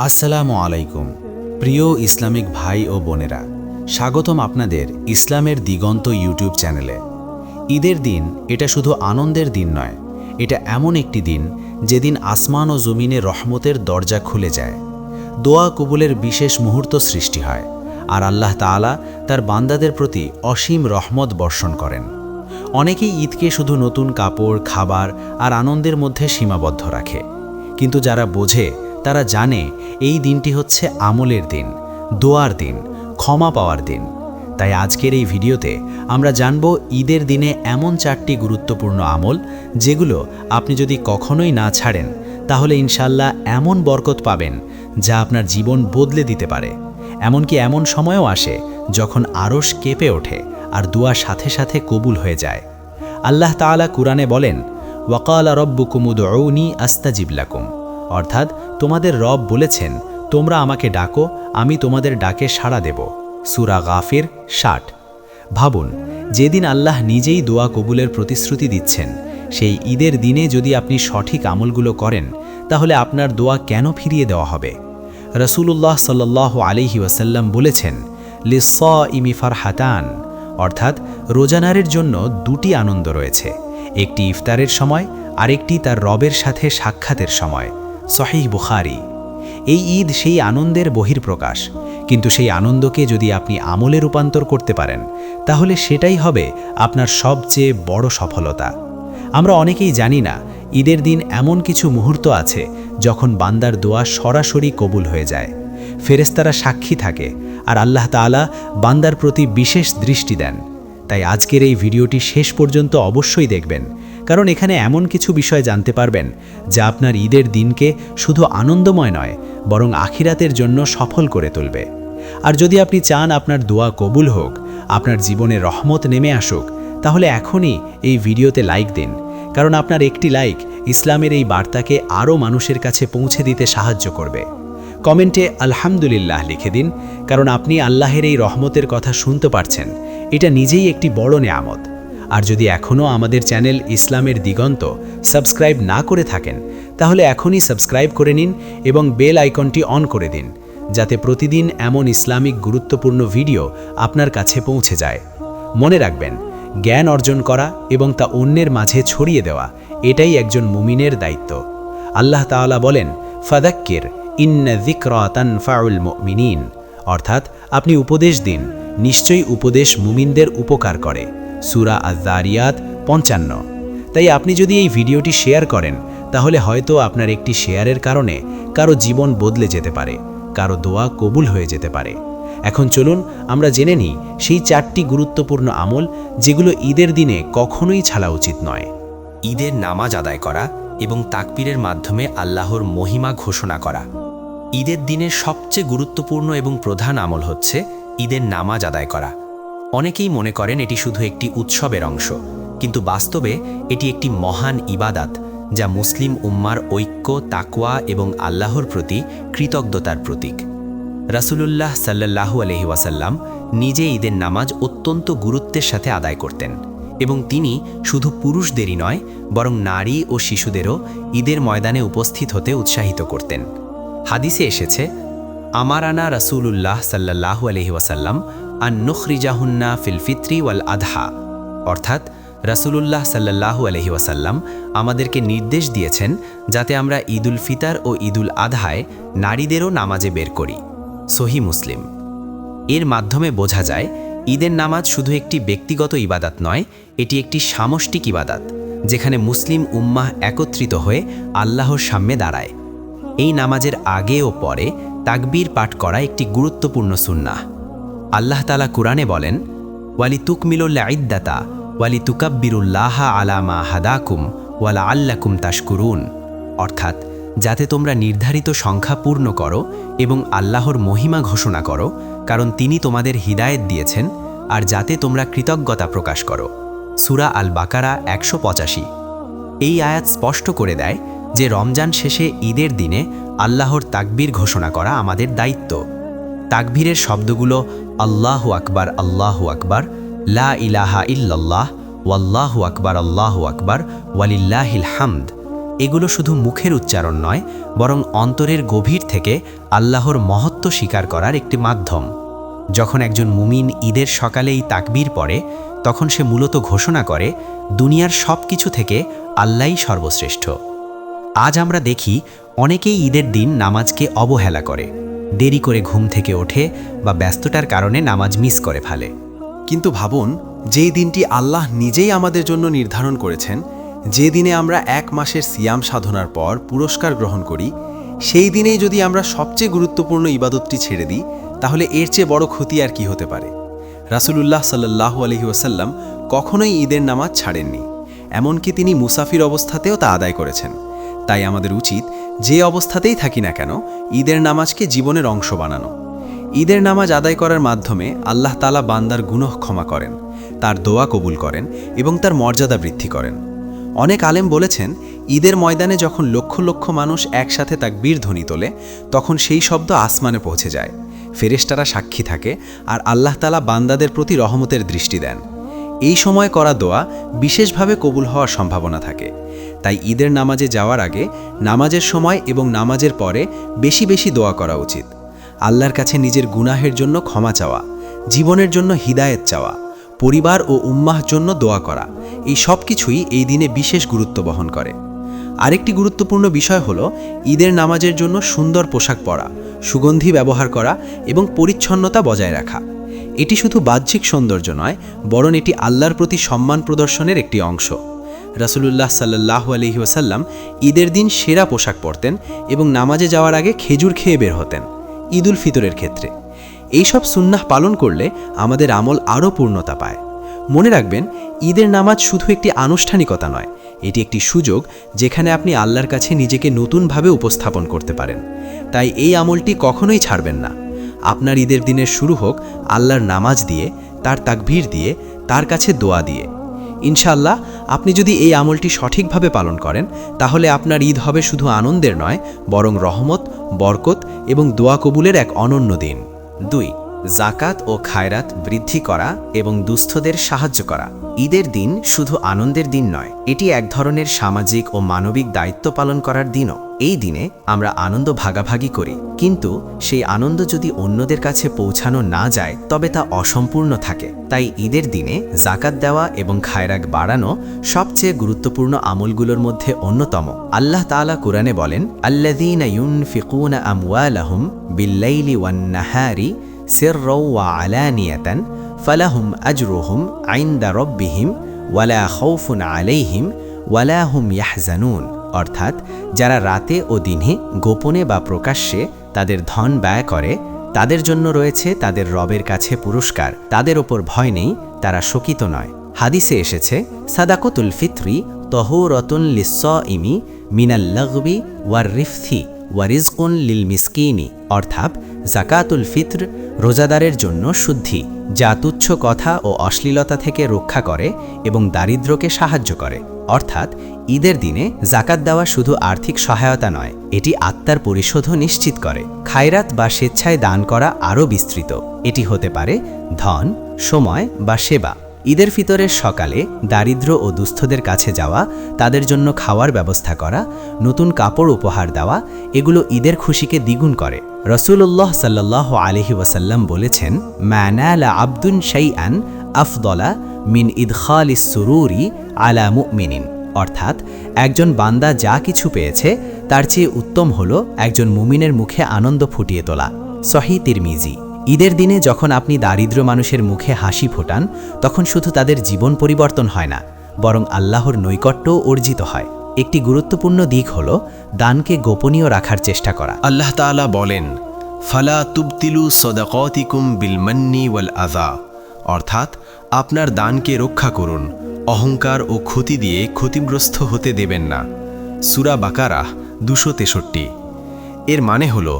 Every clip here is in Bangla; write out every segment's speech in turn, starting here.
আসসালামু আলাইকুম প্রিয় ইসলামিক ভাই ও বোনেরা, স্বাগতম আপনাদের ইসলামের দিগন্ত ইউটিউব চ্যানেলে। ঈদের দিন এটা শুধু আনন্দের দিন নয়, এটা এমন একটি দিন যেদিন আসমান ও জমিনে রহমতের দরজা খুলে যায়, দোয়া কবুলের বিশেষ মুহূর্ত সৃষ্টি হয়, আর আল্লাহ তাআলা তার বান্দাদের প্রতি অসীম রহমত বর্ষণ করেন। অনেকেই ঈদকে শুধু নতুন কাপড়, খাবার আর আনন্দের মধ্যে সীমাবদ্ধ রাখে, কিন্তু যারা বোঝে তারা জানে এই দিনটি হচ্ছে আমলের দিন, দোয়ার দিন, ক্ষমা পাওয়ার দিন। তাই আজকের এই ভিডিওতে আমরা জানব ঈদের দিনে এমন 4টি গুরুত্বপূর্ণ আমল যেগুলো আপনি যদি কখনোই না ছাড়েন তাহলে ইনশাল্লাহ এমন বরকত পাবেন যা আপনার জীবন বদলে দিতে পারে। এমনকি এমন সময়ও আসে যখন আরশ কেঁপে ওঠে আর দোয়া সাথে সাথে কবুল হয়ে যায়। আল্লাহ তাআলা কুরআনে বলেন, ওয়াকালা রব্বুকুম উদউনি আস্তাজিব লাকুম, অর্থাৎ তোমাদের রব বলেছেন, তোমরা আমাকে ডাকো, আমি তোমাদের ডাকে সাড়া দেব। সূরা গাফির 60। ভাবুন, যেদিন আল্লাহ নিজেই দোয়া কবুলের প্রতিশ্রুতি দিচ্ছেন, সেই ঈদের দিনে যদি আপনি সঠিক আমলগুলো করেন তাহলে আপনার দোয়া কেন ফিরিয়ে দেওয়া হবে? রাসূলুল্লাহ সাল্লাল্লাহু আলাইহি ওয়াসাল্লাম বলেছেন, লিস-সাইমি ফারহাতান, অর্থাৎ রোজানারের জন্য 2টি আনন্দ রয়েছে, একটি ইফতারের সময়, আরেকটি তার রবের সাথে সাক্ষাতের সময়। সহিহ বুখারী। এই ঈদ সেই আনন্দের বহিঃপ্রকাশ, কিন্তু সেই আনন্দকে যদি আপনি আমলে রূপান্তর করতে পারেন তাহলে সেটাই হবে আপনার সবচেয়ে বড় সফলতা। আমরা অনেকেই জানি না ঈদের দিন এমন কিছু মুহূর্ত আছে যখন বান্দার দোয়া সরাসরি কবুল হয়ে যায়, ফেরেশতারা সাক্ষী থাকে, আর আল্লাহ তাআলা বান্দার প্রতি বিশেষ দৃষ্টি দেন। তাই আজকের এই ভিডিওটি শেষ পর্যন্ত অবশ্যই দেখবেন, কারণ এখানে এমন কিছু বিষয় জানতে পারবেন যা আপনার ঈদের দিনকে শুধু আনন্দময় নয় বরং আখিরাতের জন্য সফল করে তুলবে। আর যদি আপনি চান আপনার দোয়া কবুল হোক, আপনার জীবনে রহমত নেমে আসুক, তাহলে এখনই এই ভিডিওতে লাইক দিন, কারণ আপনার একটি লাইক ইসলামের এই বার্তাকে আরও মানুষের কাছে পৌঁছে দিতে সাহায্য করবে। কমেন্টে আলহামদুলিল্লাহ লিখে দিন, কারণ আপনি আল্লাহের এই রহমতের কথা শুনতে পারছেন, এটা নিজেই একটি বড় নেয়ামত। আর যদি এখনও আমাদের চ্যানেল ইসলামের দিগন্ত সাবস্ক্রাইব না করে থাকেন তাহলে এখনই সাবস্ক্রাইব করে নিন এবং বেল আইকনটি অন করে দিন, যাতে প্রতিদিন এমন ইসলামিক গুরুত্বপূর্ণ ভিডিও আপনার কাছে পৌঁছে যায়। মনে রাখবেন, জ্ঞান অর্জন করা এবং তা অন্যের মাঝে ছড়িয়ে দেওয়া এটাই একজন মুমিনের দায়িত্ব। আল্লাহ তাআলা বলেন, ফাযাক্কির ইন্না যিকরা তানফাউল মুমিনিন, অর্থাৎ আপনি উপদেশ দিন, নিশ্চয়ই উপদেশ মুমিনদের উপকার করে। সূরা আয-যারিয়াত 55। তাই আপনি যদি এই ভিডিওটি শেয়ার করেন তাহলে হয়তো আপনার একটি শেয়ারের কারণে কারো জীবন বদলে যেতে পারে, কারো দোয়া কবুল হয়ে যেতে পারে। এখন চলুন আমরা জেনে নিই সেই 4টি গুরুত্বপূর্ণ আমল যেগুলো ঈদের দিনে কখনোই ছাড়া উচিত নয়। ঈদের নামাজ আদায় করা এবং তাকবীরের মাধ্যমে আল্লাহর মহিমা ঘোষণা করা। ঈদের দিনের সবচেয়ে গুরুত্বপূর্ণ এবং প্রধান আমল হচ্ছে ঈদের নামাজ আদায় করা। অনেকেই মনে করেন এটি শুধু একটি উৎসবের অংশ, কিন্তু বাস্তবে এটি একটি মহান ইবাদাত যা মুসলিম উম্মার ঐক্য, তাকওয়া এবং আল্লাহর প্রতি কৃতজ্ঞতার প্রতীক। রাসূলুল্লাহ সাল্লাল্লাহু আলাইহি ওয়াসাল্লাম নিজে ঈদের নামাজ অত্যন্ত গুরুত্বের সাথে আদায় করতেন, এবং তিনি শুধু পুরুষদেরই নয় বরং নারী ও শিশুদেরও ঈদের ময়দানে উপস্থিত হতে উৎসাহিত করতেন। হাদিসে এসেছে, আমারানা রাসূলুল্লাহ সাল্লাল্লাহু আলাইহি ওয়াসাল্লাম আন নুখরিজাহুন্না ফিল ফিত্রি ওয়াল আদহা, অর্থাৎ রাসূলুল্লাহ সাল্লাল্লাহু আলাইহি ওয়াসাল্লাম আমাদেরকে নির্দেশ দিয়েছেন যাতে আমরা ঈদুল ফিতর ও ঈদুল আদহায় নারীদেরও নামাজে বের করি। সহিহ মুসলিম। এর মাধ্যমে বোঝা যায় ঈদের নামাজ শুধু একটি ব্যক্তিগত ইবাদাত নয়, এটি একটি সামষ্টিক ইবাদাত যেখানে মুসলিম উম্মাহ একত্রিত হয়ে আল্লাহর সামনে দাঁড়ায়। এই নামাজের আগে ও পরে তাকবীর পাঠ করা একটি গুরুত্বপূর্ণ সুন্নাহ। আল্লাহ তাআলা কুরআনে বলেন, ওয়ালিতুকমিলুল ইদ্দাতা ওয়ালিতুকাব্বিরুল্লাহা আলা মা হাদাকুম ওয়া লাআল্লাকুম তাশকুরুন, অর্থাৎ যাতে তোমরা নির্ধারিত সংখ্যা পূর্ণ করো এবং আল্লাহর মহিমা ঘোষণা করো, কারণ তিনি তোমাদের হিদায়েত দিয়েছেন, আর যাতে তোমরা কৃতজ্ঞতা প্রকাশ করো। সূরা আল বাকারা 185। এই আয়াত স্পষ্ট করে দেয় যে রমজান শেষে ঈদের দিনে আল্লাহর তাকবীর ঘোষণা করা আমাদের দায়িত্ব। তাকবীরের শব্দগুলো আল্লাহু আকবার, আল্লাহু আকবার, লা ইলাহা ইল্লাল্লাহ, ওয়াল্লাহু আকবার, আল্লাহু আকবার, ওয়ালিল্লাহিল হামদ। এগুলো শুধু মুখের উচ্চারণ নয়, বরং অন্তরের গভীর থেকে আল্লাহর মহত্ব স্বীকার করার একটি মাধ্যম। যখন একজন মুমিন ঈদের সকালেই তাকবীর পড়ে, তখন সে মূলত ঘোষণা করে দুনিয়ার সব কিছু থেকে আল্লাহই সর্বশ্রেষ্ঠ। আজ আমরা দেখি অনেকেই ঈদের দিন নামাজকে অবহেলা করে, দেরি করে ঘুম থেকে ওঠে বা ব্যস্ততার কারণে নামাজ মিস করে ফেলে। কিন্তু ভাবুন, যেই দিনটি আল্লাহ নিজেই আমাদের জন্য নির্ধারণ করেছেন, যে দিনে আমরা 1 মাসের সিয়াম সাধনার পর পুরস্কার গ্রহণ করি, সেই দিনেই যদি আমরা সবচেয়ে গুরুত্বপূর্ণ ইবাদতটি ছেড়ে দিই, তাহলে এর চেয়ে বড় ক্ষতি আর কি হতে পারে। রাসূলুল্লাহ সাল্লাল্লাহু আলাইহি ওয়াসাল্লাম কখনোই ঈদের নামাজ ছাড়েননি, এমনকি তিনি মুসাফির অবস্থাতেও তা আদায় করেছেন। তাই আমাদের উচিত, যে অবস্থাতেই থাকি না কেন, ঈদের নামাজকে জীবনের অংশ বানানো। ঈদের নামাজ আদায় করার মাধ্যমে আল্লাহ তাআলা বান্দার গুনাহ ক্ষমা করেন, তার দোয়া কবুল করেন এবং তার মর্যাদা বৃদ্ধি করেন। অনেক আলেম বলেছেন, ঈদের ময়দানে যখন লক্ষ লক্ষ মানুষ একসাথে তাকবীর ধ্বনি তোলে, তখন সেই শব্দ আসমানে পৌঁছে যায়, ফেরেশতারা সাক্ষী থাকে, আর আল্লাহ তাআলা বান্দাদের প্রতি রহমতের দৃষ্টি দেন। এই সময় করা দোয়া বিশেষভাবে কবুল হওয়ার সম্ভাবনা থাকে। তাই ঈদের নামাজে যাওয়ার আগে, নামাজের সময় এবং নামাজের পরে বেশি বেশি দোয়া করা উচিত। আল্লাহর কাছে নিজের গুনাহের জন্য ক্ষমা চাওয়া, জীবনের জন্য হিদায়েত চাওয়া, পরিবার ও উম্মাহর জন্য দোয়া করা, এই সব কিছুই এই দিনে বিশেষ গুরুত্ব বহন করে। আরেকটি গুরুত্বপূর্ণ বিষয় হলো ঈদের নামাজের জন্য সুন্দর পোশাক পরা, সুগন্ধি ব্যবহার করা এবং পরিচ্ছন্নতা বজায় রাখা। এটি শুধু বাহ্যিক সৌন্দর্য নয়, বরং এটি আল্লাহর প্রতি সম্মান প্রদর্শনের একটি অংশ। রাসূলুল্লাহ সাল্লাল্লাহু আলাইহি ওয়াসাল্লাম ঈদের দিন সেরা পোশাক পরতেন এবং নামাজে যাওয়ার আগে খেজুর খেয়ে বের হতেন, ঈদুল ফিতরের ক্ষেত্রে। এইসব সুন্নাহ পালন করলে আমাদের আমল আরও পূর্ণতা পায়। মনে রাখবেন, ঈদের নামাজ শুধু একটি আনুষ্ঠানিকতা নয়, এটি একটি সুযোগ যেখানে আপনি আল্লাহর কাছে নিজেকে নতুনভাবে উপস্থাপন করতে পারেন। তাই এই আমলটি কখনোই ছাড়বেন না। আপনার ঈদের দিনের শুরু হোক আল্লাহর নামাজ দিয়ে, তার তাকবীর দিয়ে, তার কাছে দোয়া দিয়ে। ইনশাআল্লাহ, আপনি যদি এই আমলটি সঠিকভাবে পালন করেন, তাহলে আপনার ঈদ হবে শুধু আনন্দের নয়, বরং রহমত, বরকত এবং দোয়া কবুলের এক অনন্য দিন। 2. জাকাত ও খায়রাত বৃদ্ধি করা এবং দুস্থদের সাহায্য করা। ঈদের দিন শুধু আনন্দের দিন নয়, এটি এক ধরনের সামাজিক ও মানবিক দায়িত্ব পালন করার দিনও। এই দিনে আমরা আনন্দ ভাগাভাগি করি, কিন্তু সেই আনন্দ যদি অন্যদের কাছে পৌঁছানো না যায়, তবে তা অসম্পূর্ণ থাকে। তাই ঈদের দিনে জাকাত দেওয়া এবং খায়রাত বাড়ানো সবচেয়ে গুরুত্বপূর্ণ আমলগুলোর মধ্যে অন্যতম। আল্লাহ তাআলা কুরআনে বলেন, আল্লাযীনা ইউনফিকুনা আমওয়ালাহুম বিল্লাইলি ওয়ান নাহারি সিররাও ওয়া আলানিয়াতান ফালাহুম আজরুহুম ইনদা রাব্বিহিম ওয়ালা খাউফুন আলাইহিম ওয়ালা হুম ইয়াহজানুন। অর্থাৎ, যারা রাতে ও দিনে গোপনে বা প্রকাশ্যে তাদের ধন ব্যয় করে, তাদের জন্য রয়েছে তাদের রবের কাছে পুরস্কার, তাদের ওপর ভয় নেই, তারা শোকিত নয়। হাদিসে এসেছে, সাদাকাতুল ফিত্রি তহুরাতুন লিস-সাইমি মিনাল লাগবি ওয়ার রিফথি ওয়া রিজকুন লিল মিসকিনি। অর্থাৎ, জাকাতুল ফিত্র রোজাদারের জন্য শুদ্ধি, যা তুচ্ছ কথা ও অশ্লীলতা থেকে রক্ষা করে এবং দারিদ্র্যকে সাহায্য করে। অর্থাৎ, ঈদের দিনে জাকাত দেওয়া শুধু আর্থিক সহায়তা নয়, এটি আত্মার পরিশোধও নিশ্চিত করে। খায়রাত বা স্বেচ্ছায় দান করা আরও বিস্তৃত। এটি হতে পারে ধন, সময় বা সেবা। ঈদের ফিতরের সকালে দারিদ্র্য ও দুস্থদের কাছে যাওয়া, তাদের জন্য খাওয়ার ব্যবস্থা করা, নতুন কাপড় উপহার দেওয়া, এগুলো ঈদের খুশিকে দ্বিগুণ করে। রাসূলুল্লাহ সাল্লাল্লাহু আলাইহি ওয়াসাল্লাম বলেছেন, মা নালা আবদুন শাইআন আফদলা মিন ইদখালিস সুরুরি আলা মুমিনিন। অর্থাৎ, একজন বান্দা যা কিছু পেয়েছে, তার চেয়ে উত্তম হলো একজন মুমিনের মুখে আনন্দ ফুটিয়ে তোলা। সহিহ তিরমিজি। ঈদের দিনে যখন আপনি দারিদ্র মানুষের মুখে হাসি ফোটান, তখন শুধু তাদের জীবন পরিবর্তন হয় না, বরং আল্লাহর নৈকট্যও অর্জিত হয়। একটি গুরুত্বপূর্ণ দিক হল দানকে গোপনীয় রাখার চেষ্টা করা। আল্লাহ তাআলা বলেন, ফালা তুবতিলু সদাকাতিকুম বিল মান্নি ওয়াল আযা। অর্থাৎ, আপনার দানকে রক্ষা করুন, অহংকার ও ক্ষতি দিয়ে ক্ষতিগ্রস্ত হতে দেবেন না। সূরা বাকারাহ 263। এর মানে হলো,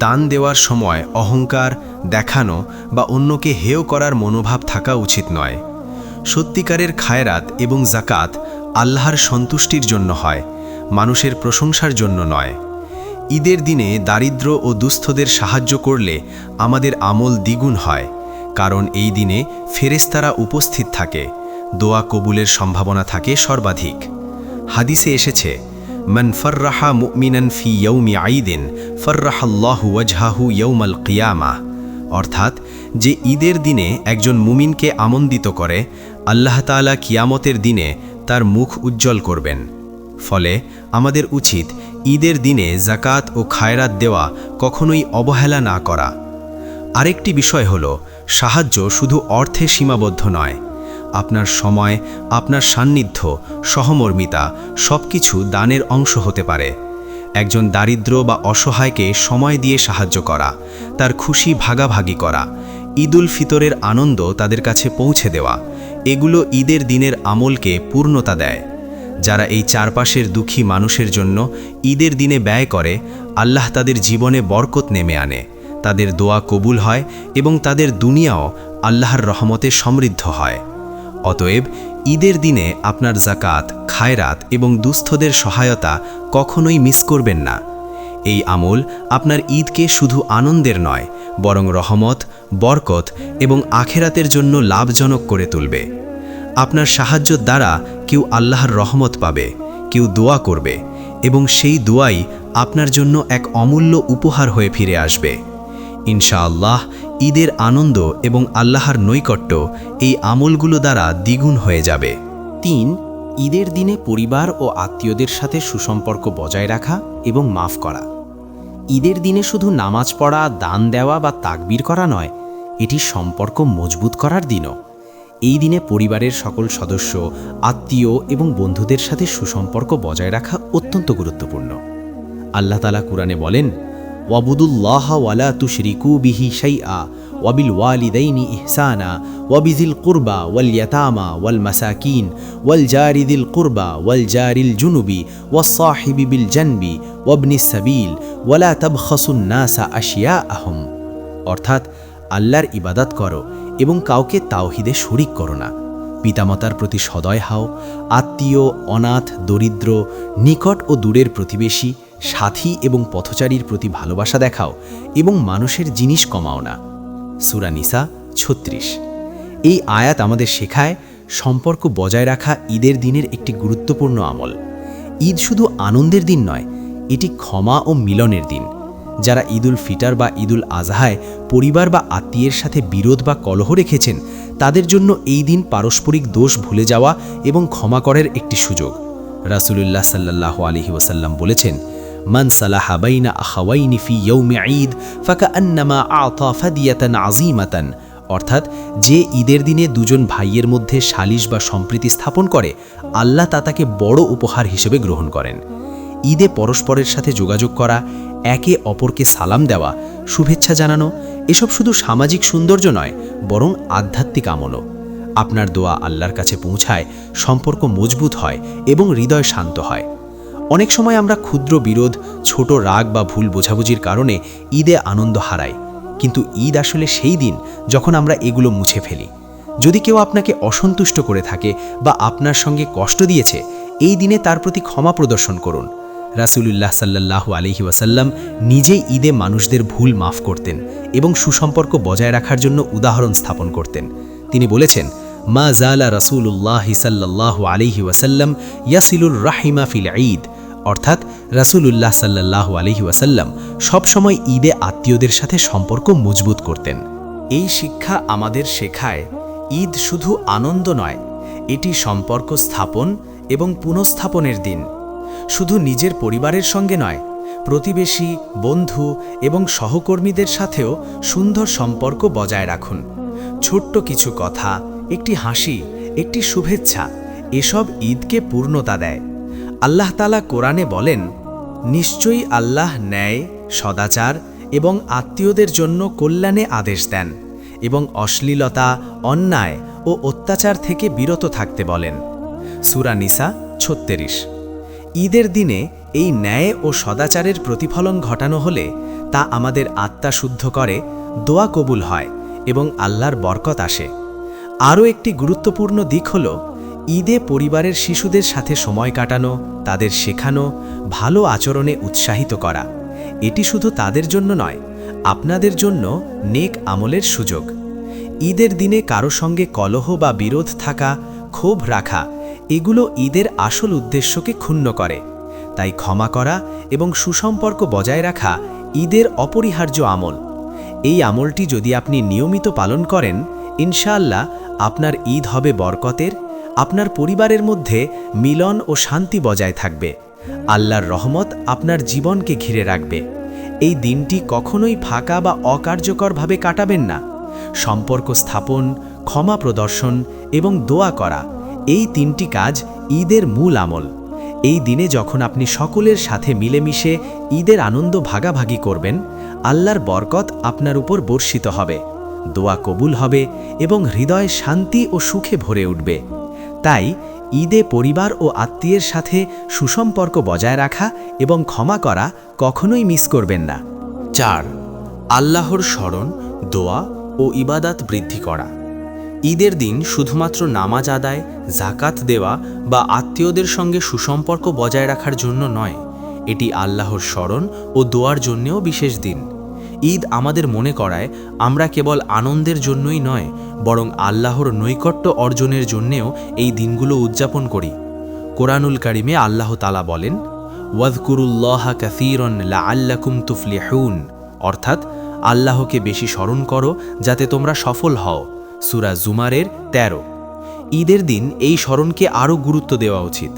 দান দেওয়ার সময় অহংকার দেখানো বা অন্যকে হেয় করার মনোভাব থাকা উচিত নয়। সত্যিকারের খায়রাত এবং জাকাত আল্লাহর সন্তুষ্টির জন্য হয়, মানুষের প্রশংসার জন্য নয়। ঈদের দিনে দারিদ্র ও দুস্থদের সাহায্য করলে আমাদের আমল দ্বিগুণ হয়, কারণ এই দিনে ফেরেশতারা উপস্থিত থাকে, দোয়া কবুলের সম্ভাবনা থাকে সর্বাধিক। হাদিসে এসেছে, মান ফাররাহা মুমিনান ফি ইয়াউমি ঈদিন ফাররাহাল্লাহু ওয়াজহাহু ইয়াউমাল কিয়ামাহ, অর্থাৎ যে ঈদের দিনে একজন মুমিনকে আমন্ত্রিত করে, আল্লাহ তাআলা কিয়ামতের দিনে তার মুখ উজ্জ্বল করবেন। ফলে আমাদের উচিত ঈদের দিনে যাকাত ও খায়রাত দেওয়া কখনোই অবহেলা না করা। আরেকটি বিষয় হলো, সাহায্য শুধু অর্থে সীমাবদ্ধ নয়। আপনার সময়, আপনার সান্নিধ্য, সহমর্মিতা সবকিছু দানের অংশ হতে পারে। একজন দারিদ্র বা অসহায়কে সময় দিয়ে সাহায্য করা, তার খুশি ভাগাভাগি করা, ঈদুল ফিতরের আনন্দ তাদের কাছে পৌঁছে দেওয়া, এগুলো ঈদের দিনের আমলকে পূর্ণতা দেয়। যারা এই চারপাশের দুঃখী মানুষের জন্য ঈদের দিনে ব্যয় করে, আল্লাহ তাদের জীবনে বরকত নেমে আনে, তাদের দোয়া কবুল হয় এবং তাদের দুনিয়াও আল্লাহর রহমতে সমৃদ্ধ হয়। অতএব ঈদের দিনে আপনার যাকাত, খায়রাত এবং দুস্থদের সহায়তা কখনোই মিস করবেন না। এই আমল আপনার ঈদকে শুধু আনন্দের নয়, বরং রহমত, বরকত এবং আখেরাতের জন্য লাভজনক করে তুলবে। আপনার সাহায্যের দ্বারা কেউ আল্লাহর রহমত পাবে, কেউ দোয়া করবে এবং সেই দোয়াই আপনার জন্য এক অমূল্য উপহার হয়ে ফিরে আসবে। ইনশাআল্লাহ ঈদের আনন্দ এবং আল্লাহর নৈকট্য এই আমলগুলো দ্বারা দ্বিগুণ হয়ে যাবে। 3. ঈদের দিনে পরিবার ও আত্মীয়দের সাথে সুসম্পর্ক বজায় রাখা এবং মাফ করা। ঈদের দিনে শুধু নামাজ পড়া, দান দেওয়া বা তাকবীর করা নয়, এটি সম্পর্ক মজবুত করার দিনও। এই দিনে পরিবারের সকল সদস্য, আত্মীয় এবং বন্ধুদের সাথে সুসম্পর্ক বজায় রাখা অত্যন্ত গুরুত্বপূর্ণ। আল্লাহ তাআলা কুরআনে বলেন, ওয়াবুদুল্লাহ ওয়ালা তুশরিকু বিহি শাইআ ওয়াবিল ওয়ালিদাইনি ইহসানা ওয়াবিযিল কুরবা ওয়াল ইয়াতামা ওয়াল মাসাকিন ওয়াল জারি যিল কুরবা ওয়াল জারিল জুনুবি ওয়াস সাহিবি বিল জানবি ওয়াবনিস সাবিল ওয়ালা তাবখাসুন নাসা আশিয়াআহুম, অর্থাৎ আল্লাহর ইবাদত করো এবং কাউকে তাওহীদে শরীক করো না। পিতামাতার প্রতি সদয় হও, আত্মীয়, অনাথ, দরিদ্র, নিকট ও দূরের প্রতিবেশী, সাথী এবং পথচারীর প্রতি ভালোবাসা দেখাও এবং মানুষের জিনিস কমাও না। সূরা নিসা 36। এই আয়াত আমাদের শেখায় সম্পর্ক বজায় রাখা ঈদের দিনের একটি গুরুত্বপূর্ণ আমল। ঈদ শুধু আনন্দের দিন নয়, এটি ক্ষমা ও মিলনের দিন। যারা ঈদুল ফিতর বা ঈদুল আজহায় পরিবার বা আত্মীয়ের সাথে বিরোধ বা কলহ রেখেছেন, তাদের জন্য এই দিন পারস্পরিক দোষ ভুলে যাওয়া এবং ক্ষমা করার একটি সুযোগ। রাসূলুল্লাহ সাল্লাল্লাহু আলাইহি ওয়াসাল্লাম বলেছেন, মান সালাহা বাইনা আখাওয়াইনি ফি ইয়াউমি ঈদ ফাকান্নামা আতা ফাদিয়াতান আযীমাতান, অর্থাৎ যে ঈদের দিনে দুজন ভাইয়ের মধ্যে সালিশ বা সম্প্রীতি স্থাপন করে, আল্লাহ তা তাকে বড় উপহার হিসেবে গ্রহণ করেন। ঈদে পরস্পরের সাথে যোগাযোগ করা, একে অপরকে সালাম দেওয়া, শুভেচ্ছা জানানো, এসব শুধু সামাজিক সৌন্দর্য নয়, বরং আধ্যাত্মিক আমলও। আপনার দোয়া আল্লাহর কাছে পৌঁছায়, সম্পর্ক মজবুত হয় এবং হৃদয় শান্ত হয়। অনেক সময় আমরা ক্ষুদ্র বিরোধ, ছোট রাগ বা ভুল বোঝাবুঝির কারণে ঈদে আনন্দ হারাই, কিন্তু ঈদ আসলে সেই দিন যখন আমরা এগুলো মুছে ফেলি। যদি কেউ আপনাকে অসন্তুষ্ট করে থাকে বা আপনার সঙ্গে কষ্ট দিয়েছে, এই দিনে তার প্রতি ক্ষমা প্রদর্শন করুন। রাসূলুল্লাহ সাল্লাল্লাহু আলাইহি ওয়াসাল্লাম নিজেই ঈদে মানুষদের ভুল মাফ করতেন এবং সুসম্পর্ক বজায় রাখার জন্য উদাহরণ স্থাপন করতেন। তিনি বলেছেন, মা জালা রাসূলুল্লাহ সাল্লাল্লাহু আলাইহি ওয়াসাল্লাম ইয়াসিলুর রাহিমা ফিল ঈদ, অর্থাৎ রাসূলুল্লাহ সাল্লাল্লাহু আলাইহি ওয়াসাল্লাম সবসময় ঈদে আত্মীয়দের সাথে সম্পর্ক মজবুত করতেন। এই শিক্ষা আমাদের শেখায় ঈদ শুধু আনন্দ নয়, এটি সম্পর্ক স্থাপন এবং পুনঃস্থাপনের দিন। শুধু নিজের পরিবারের সঙ্গে নয়, প্রতিবেশী, বন্ধু এবং সহকর্মীদের সাথেও সুন্দর সম্পর্ক বজায় রাখুন। ছোট্ট কিছু কথা, একটি হাসি, একটি শুভেচ্ছা, এসব ঈদকে পূর্ণতা দেয়। আল্লাহ তাআলা কোরআনে বলেন, নিশ্চয়ই আল্লাহ ন্যায়, সদাচার এবং আত্মীয়দের জন্য কল্যাণে আদেশ দেন এবং অশ্লীলতা, অন্যায় ও অত্যাচার থেকে বিরত থাকতে বলেন। সূরা নিসা 36। ঈদের দিনে এই ন্যায় ও সদাচারের প্রতিফলন ঘটানো হলে তা আমাদের আত্মা শুদ্ধ করে, দোয়া কবুল হয় এবং আল্লাহর বরকত আসে। আরও একটি গুরুত্বপূর্ণ দিক হল ঈদে পরিবারের শিশুদের সাথে সময় কাটানো, তাদের শেখানো, ভালো আচরণে উৎসাহিত করা। এটি শুধু তাদের জন্য নয়, আপনাদের জন্য নেক আমলের সুযোগ। ঈদের দিনে কারো সঙ্গে কলহ বা বিরোধ থাকা, ক্ষোভ রাখা, এগুলো ঈদের আসল উদ্দেশ্যকে ক্ষুণ্ণ করে। তাই ক্ষমা করা এবং সুসম্পর্ক বজায় রাখা ঈদের অপরিহার্য আমল। এই আমলটি যদি আপনি নিয়মিত পালন করেন, ইনশাআল্লাহ আপনার ঈদ হবে বরকতের, আপনার পরিবারের মধ্যে মিলন ও শান্তি বজায় থাকবে, আল্লাহর রহমত আপনার জীবনকে ঘিরে রাখবে। এই দিনটি কখনোই ফাঁকা বা অকার্যকরভাবে কাটাবেন না। সম্পর্ক স্থাপন, ক্ষমা প্রদর্শন এবং দোয়া করা, এই 3টি কাজ ঈদের মূল আমল। এই দিনে যখন আপনি সকলের সাথে মিলেমিশে ঈদের আনন্দ ভাগাভাগি করবেন, আল্লাহর বরকত আপনার উপর বর্ষিত হবে, দোয়া কবুল হবে এবং হৃদয় শান্তি ও সুখে ভরে উঠবে। তাই ঈদে পরিবার ও আত্মীয়ের সাথে সুসম্পর্ক বজায় রাখা এবং ক্ষমা করা কখনোই মিস করবেন না। 4. আল্লাহর স্মরণ, দোয়া ও ইবাদাত বৃদ্ধি করা। ঈদের দিন শুধুমাত্র নামাজ আদায়, জাকাত দেওয়া বা আত্মীয়দের সঙ্গে সুসম্পর্ক বজায় রাখার জন্য নয়, এটি আল্লাহর স্মরণ ও দোয়ার জন্যও বিশেষ দিন। ঈদ আমাদের মনে করায় আমরা কেবল আনন্দের জন্যই নয়, বরং আল্লাহর নৈকট্য অর্জনের জন্যেও এই দিনগুলো উদযাপন করি। কোরআনুল কারিমে আল্লাহ তাআলা বলেন, ওয়াযকুরুল্লাহা কাসীরান লাআল্লাকুম তুফলিহুন, অর্থাৎ আল্লাহকে বেশি স্মরণ করো যাতে তোমরা সফল হও। সূরা জুমারের 13। ঈদের দিন এই স্মরণকে আরও গুরুত্ব দেওয়া উচিত।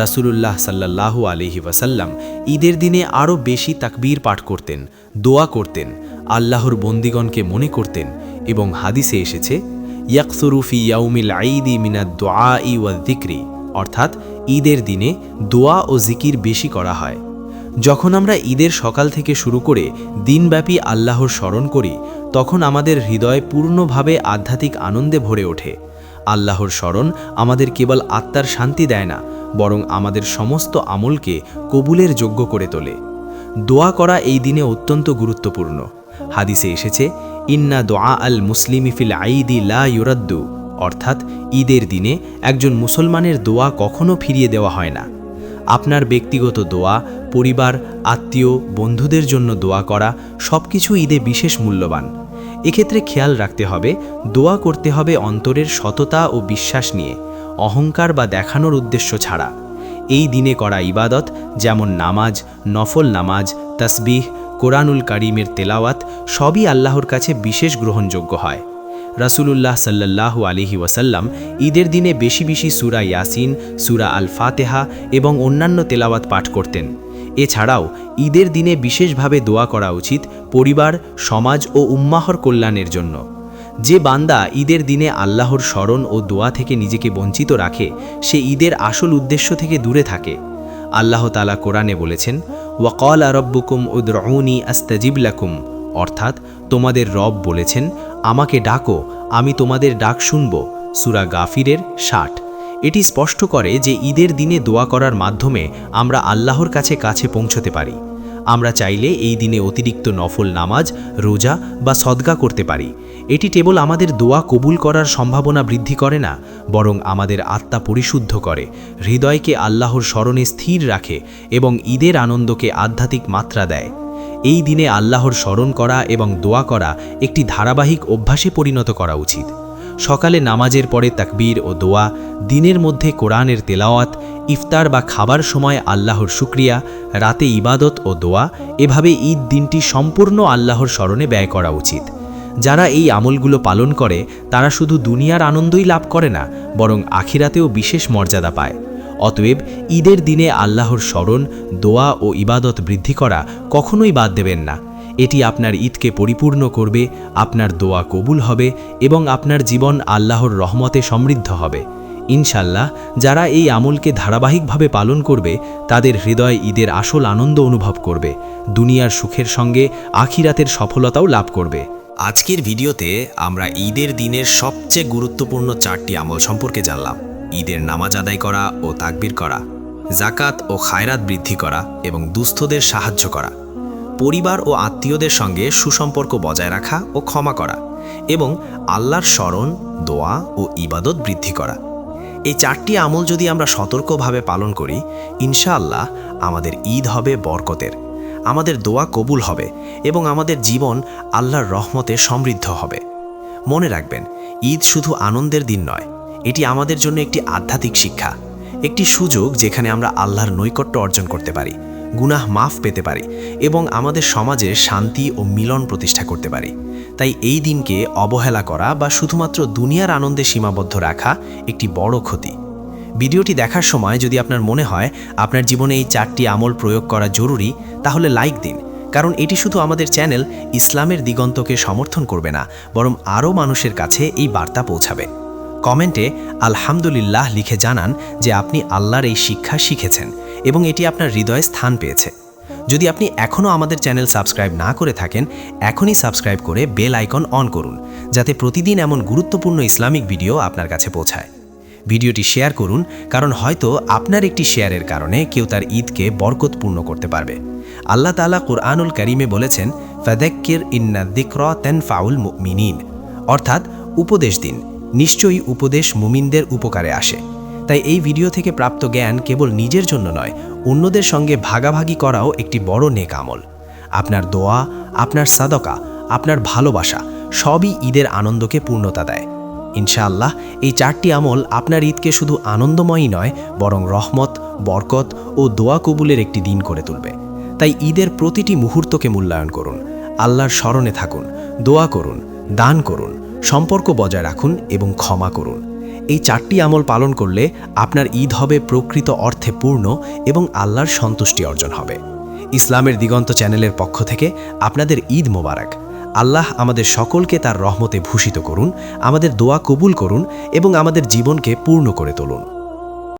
রাসূলুল্লাহ সাল্লাল্লাহু আলাইহি ওয়াসাল্লাম ঈদের দিনে আরও বেশি তাকবীর পাঠ করতেন, দোয়া করতেন, আল্লাহর বন্দিগণকে মনে করতেন এবং হাদিসে এসেছে, ইয়াকসুরু ফি ইয়াউমিল ঈদি মিনাদ দুআই ওয়াজ যিকরি, অর্থাৎ ঈদের দিনে দোয়া ও জিকির বেশি করা হয়। যখন আমরা ঈদের সকাল থেকে শুরু করে দিনব্যাপী আল্লাহর স্মরণ করি, তখন আমাদের হৃদয় পূর্ণভাবে আধ্যাত্মিক আনন্দে ভরে ওঠে। আল্লাহর স্মরণ আমাদের কেবল আত্মার শান্তি দেয় না, বরং আমাদের সমস্ত আমলকে কবুলের যোগ্য করে তোলে। দোয়া করা এই দিনে অত্যন্ত গুরুত্বপূর্ণ। হাদিসে এসেছে, ইন্না দোয়া আল মুসলিমি ফিল আইদি লা ইউরাদ্দু, অর্থাৎ ঈদের দিনে একজন মুসলমানের দোয়া কখনো ফিরিয়ে দেওয়া হয় না। আপনার ব্যক্তিগত দোয়া, পরিবার, আত্মীয়, বন্ধুদের জন্য দোয়া করা সবকিছু ঈদে বিশেষ মূল্যবান। এক্ষেত্রে খেয়াল রাখতে হবে, দোয়া করতে হবে অন্তরের সততা ও বিশ্বাস নিয়ে, অহংকার বা দেখানোর উদ্দেশ্য ছাড়া। এই দিনে করা ইবাদত যেমন নামাজ, নফল নামাজ, তাসবিহ, কোরআনুল কারিমের তেলাওয়াত সবই আল্লাহর কাছে বিশেষ গ্রহণযোগ্য হয়। রাসূলুল্লাহ সাল্লাল্লাহু আলাইহি ওয়াসাল্লাম ঈদের দিনে বেশি বেশি সূরা ইয়াসিন, সূরা আল ফাতিহা এবং অন্যান্য তেলাওয়াত পাঠ করতেন। এছাড়াও ঈদের দিনে বিশেষভাবে দোয়া করা উচিত পরিবার, সমাজ ও উম্মাহর কল্যাণের জন্য। যে বান্দা ঈদের দিনে আল্লাহর স্মরণ ও দোয়া থেকে নিজেকে বঞ্চিত রাখে, সে ঈদের আসল উদ্দেশ্য থেকে দূরে থাকে। আল্লাহ তাআলা কোরআনে বলেছেন, ওয়াকালা রব্বুকুম উদউনি আস্তাজিব লাকুম, অর্থাৎ তোমাদের রব বলেছেন, আমাকে ডাকো, আমি তোমাদের ডাক শুনব। সূরা গাফিরের 60। এটি স্পষ্ট করে যে ঈদের দিনে দোয়া করার মাধ্যমে আমরা আল্লাহর কাছে পৌঁছতে পারি। আমরা চাইলে এই দিনে অতিরিক্ত নফল নামাজ, রোজা বা সদকা করতে পারি। এটি কেবল আমাদের দোয়া কবুল করার সম্ভাবনা বৃদ্ধি করে না, বরং আমাদের আত্মা পরিশুদ্ধ করে, হৃদয়কে আল্লাহর স্মরণে স্থির রাখে এবং ঈদের আনন্দকে আধ্যাত্মিক মাত্রা দেয়। এই দিনে আল্লাহর স্মরণ করা এবং দোয়া করা একটি ধারাবাহিক অভ্যাসে পরিণত করা উচিত। সকালে নামাজের পরে তাকবীর ও দোয়া, দিনের মধ্যে কোরআনের তেলাওয়াত, ইফতার বা খাবার সময় আল্লাহর শুকরিয়া, রাতে ইবাদত ও দোয়া, এভাবে ঈদ দিনটি সম্পূর্ণ আল্লাহর স্মরণে ব্যয় করা উচিত। যারা এই আমলগুলো পালন করে তারা শুধু দুনিয়ার আনন্দই লাভ করে না, বরং আখিরাতেও বিশেষ মর্যাদা পায়। অতএব ঈদের দিনে আল্লাহর স্মরণ, দোয়া ও ইবাদত বৃদ্ধি করা কখনোই বাদ দেবেন না। এটি আপনার ঈদকে পরিপূর্ণ করবে, আপনার দোয়া কবুল হবে এবং আপনার জীবন আল্লাহর রহমতে সমৃদ্ধ হবে। ইনশাল্লাহ যারা এই আমলকে ধারাবাহিকভাবে পালন করবে, তাদের হৃদয় ঈদের আসল আনন্দ অনুভব করবে, দুনিয়ার সুখের সঙ্গে আখিরাতের সফলতাও লাভ করবে। আজকের ভিডিওতে আমরা ঈদের দিনের সবচেয়ে গুরুত্বপূর্ণ 4টি আমল সম্পর্কে জানলাম। ঈদের নামাজ আদায় করা ও তাকবীর করা, জাকাত ও খায়রাত বৃদ্ধি করা এবং দুস্থদের সাহায্য করা, পরিবার ও আত্মীয়দের সঙ্গে সুসম্পর্ক বজায় রাখা ও ক্ষমা করা এবং আল্লাহর স্মরণ, দোয়া ও ইবাদত বৃদ্ধি করা। এই 4টি আমল যদি আমরা সতর্কভাবে পালন করি, ইনশাআল্লাহ আমাদের ঈদ হবে বরকতের, আমাদের দোয়া কবুল হবে এবং আমাদের জীবন আল্লাহর রহমতে সমৃদ্ধ হবে। মনে রাখবেন, ঈদ শুধু আনন্দের দিন নয়, এটি আমাদের জন্য একটি আধ্যাত্মিক শিক্ষা। একটি সুযোগ যেখানে আমরা আল্লাহর নৈকট্য অর্জন করতে পারি, গুনাহ মাফ পেতে পারি এবং আমাদের সমাজে শান্তি ও মিলন প্রতিষ্ঠা করতে পারি। তাই এই দিনকে অবহেলা করা বা শুধুমাত্র দুনিয়ার আনন্দে সীমাবদ্ধ রাখা একটি বড় ক্ষতি। ভিডিওটি দেখার সময় যদি আপনার মনে হয় আপনার জীবনে এই 4টি আমল প্রয়োগ করা জরুরি, তাহলে লাইক দিন, কারণ এটি শুধু আমাদের চ্যানেল ইসলামের দিগন্তকে সমর্থন করবে না, বরং আরও মানুষের কাছে এই বার্তা পৌঁছাবে। কমেন্টে আলহামদুলিল্লাহ লিখে জানান যে আপনি আল্লাহর এই শিক্ষা শিখেছেন এবং এটি আপনার হৃদয়ে স্থান পেয়েছে। যদি আপনি এখনও আমাদের চ্যানেল সাবস্ক্রাইব না করে থাকেন, এখনই সাবস্ক্রাইব করে বেল আইকন অন করুন, যাতে প্রতিদিন এমন গুরুত্বপূর্ণ ইসলামিক ভিডিও আপনার কাছে পৌঁছায়। ভিডিওটি শেয়ার করুন, কারণ হয়তো আপনার একটি শেয়ারের কারণে কেউ তার ঈদকে বরকতপূর্ণ করতে পারবে। আল্লাহ তাআলা কুরআনুল কারীমে বলেছেন, ফাযাক্কির ইন্না যিকরা তানফাউল মুমিনিন, অর্থাৎ উপদেশ দিন, নিশ্চয়ই উপদেশ মুমিনদের উপকারে আসে। তাই এই ভিডিও থেকে প্রাপ্ত জ্ঞান কেবল নিজের জন্য নয়, অন্যদের সঙ্গে ভাগাভাগি করাও একটি বড় নেক আমল। আপনার দোয়া, আপনার সাদকা, আপনার ভালোবাসা সবই ঈদের আনন্দকে পূর্ণতা দেয়। ইনশাআল্লাহ এই 4টি আমল আপনার ঈদকে শুধু আনন্দময়ই নয়, বরং রহমত, বরকত ও দোয়া কবুলের একটি দিন করে তুলবে। তাই ঈদের প্রতিটি মুহূর্তকে মূল্যায়ন করুন, আল্লাহর স্মরণে থাকুন, দোয়া করুন, দান করুন, সম্পর্ক বজায় রাখুন এবং ক্ষমা করুন। এই 4টি আমল পালন করলে আপনার ঈদ হবে প্রকৃত অর্থে পূর্ণ এবং আল্লাহর সন্তুষ্টি অর্জন হবে। ইসলামের দিগন্ত চ্যানেলের পক্ষ থেকে আপনাদের ঈদ মোবারক। আল্লাহ আমাদের সকলকে তার রহমতে ভূষিত করুন, আমাদের দোয়া কবুল করুন এবং আমাদের জীবনকে পূর্ণ করে তুলুন।